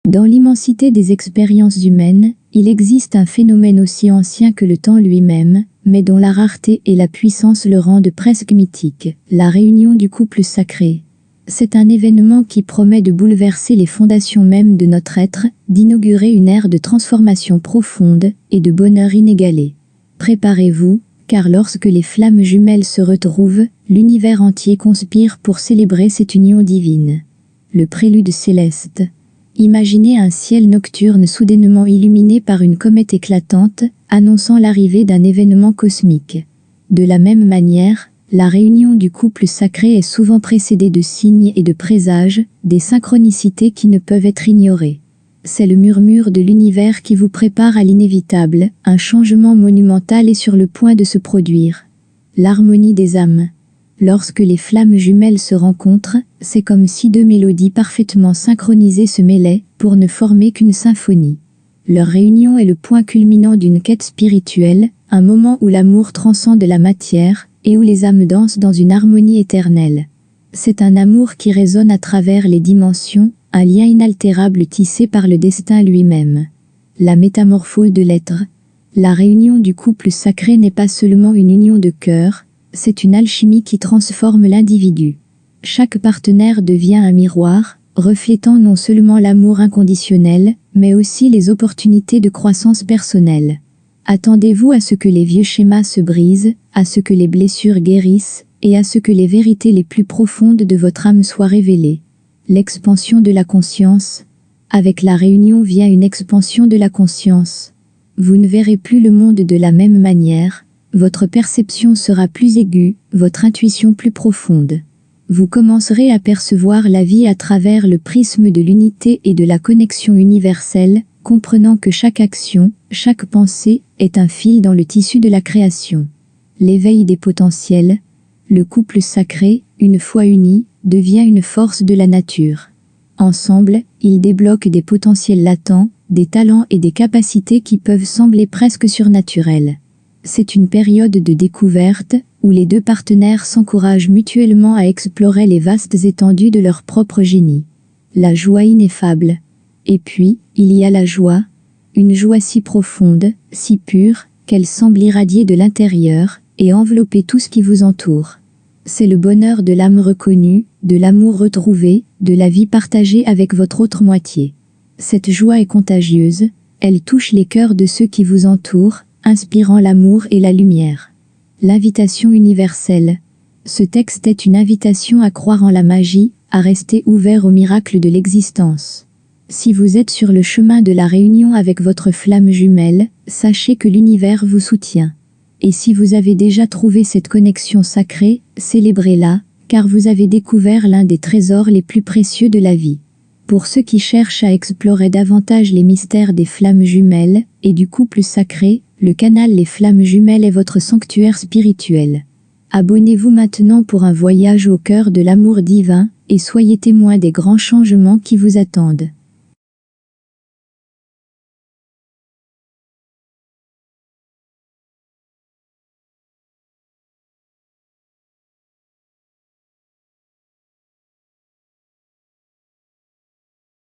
Dans l'immensité des expériences humaines, il existe un phénomène aussi ancien que le temps lui-même, mais dont la rareté et la puissance le rendent presque mythique, la réunion du couple sacré. C'est un événement qui promet de bouleverser les fondations mêmes de notre être, d'inaugurer une ère de transformation profonde et de bonheur inégalé. Préparez-vous, car lorsque les flammes jumelles se retrouvent, l'univers entier conspire pour célébrer cette union divine. Le prélude céleste. Imaginez un ciel nocturne soudainement illuminé par une comète éclatante, annonçant l'arrivée d'un événement cosmique. De la même manière, la réunion du couple sacré est souvent précédée de signes et de présages, des synchronicités qui ne peuvent être ignorées. C'est le murmure de l'univers qui vous prépare à l'inévitable, un changement monumental est sur le point de se produire. L'harmonie des âmes. Lorsque les flammes jumelles se rencontrent, c'est comme si deux mélodies parfaitement synchronisées se mêlaient, pour ne former qu'une symphonie. Leur réunion est le point culminant d'une quête spirituelle, un moment où l'amour transcende la matière, et où les âmes dansent dans une harmonie éternelle. C'est un amour qui résonne à travers les dimensions, un lien inaltérable tissé par le destin lui-même. La métamorphose de l'être. La réunion du couple sacré n'est pas seulement une union de cœur, c'est une alchimie qui transforme l'individu. Chaque partenaire devient un miroir, reflétant non seulement l'amour inconditionnel, mais aussi les opportunités de croissance personnelle. Attendez-vous à ce que les vieux schémas se brisent, à ce que les blessures guérissent, et à ce que les vérités les plus profondes de votre âme soient révélées. L'expansion de la conscience. Avec la réunion vient une expansion de la conscience. Vous ne verrez plus le monde de la même manière, votre perception sera plus aiguë, votre intuition plus profonde. Vous commencerez à percevoir la vie à travers le prisme de l'unité et de la connexion universelle, comprenant que chaque action, chaque pensée, est un fil dans le tissu de la création. L'éveil des potentiels. Le couple sacré, une fois uni, devient une force de la nature. Ensemble, ils débloquent des potentiels latents, des talents et des capacités qui peuvent sembler presque surnaturels. C'est une période de découverte, où les deux partenaires s'encouragent mutuellement à explorer les vastes étendues de leur propre génie. La joie ineffable. Et puis, il y a la joie, une joie si profonde, si pure, qu'elle semble irradier de l'intérieur, et envelopper tout ce qui vous entoure. C'est le bonheur de l'âme reconnue, de l'amour retrouvé, de la vie partagée avec votre autre moitié. Cette joie est contagieuse, elle touche les cœurs de ceux qui vous entourent, inspirant l'amour et la lumière. L'invitation universelle. Ce texte est une invitation à croire en la magie, à rester ouvert au miracle de l'existence. Si vous êtes sur le chemin de la réunion avec votre flamme jumelle, sachez que l'univers vous soutient. Et si vous avez déjà trouvé cette connexion sacrée, célébrez-la, car vous avez découvert l'un des trésors les plus précieux de la vie. Pour ceux qui cherchent à explorer davantage les mystères des flammes jumelles et du couple sacré, le canal Les Flammes Jumelles est votre sanctuaire spirituel. Abonnez-vous maintenant pour un voyage au cœur de l'amour divin, et soyez témoin des grands changements qui vous attendent.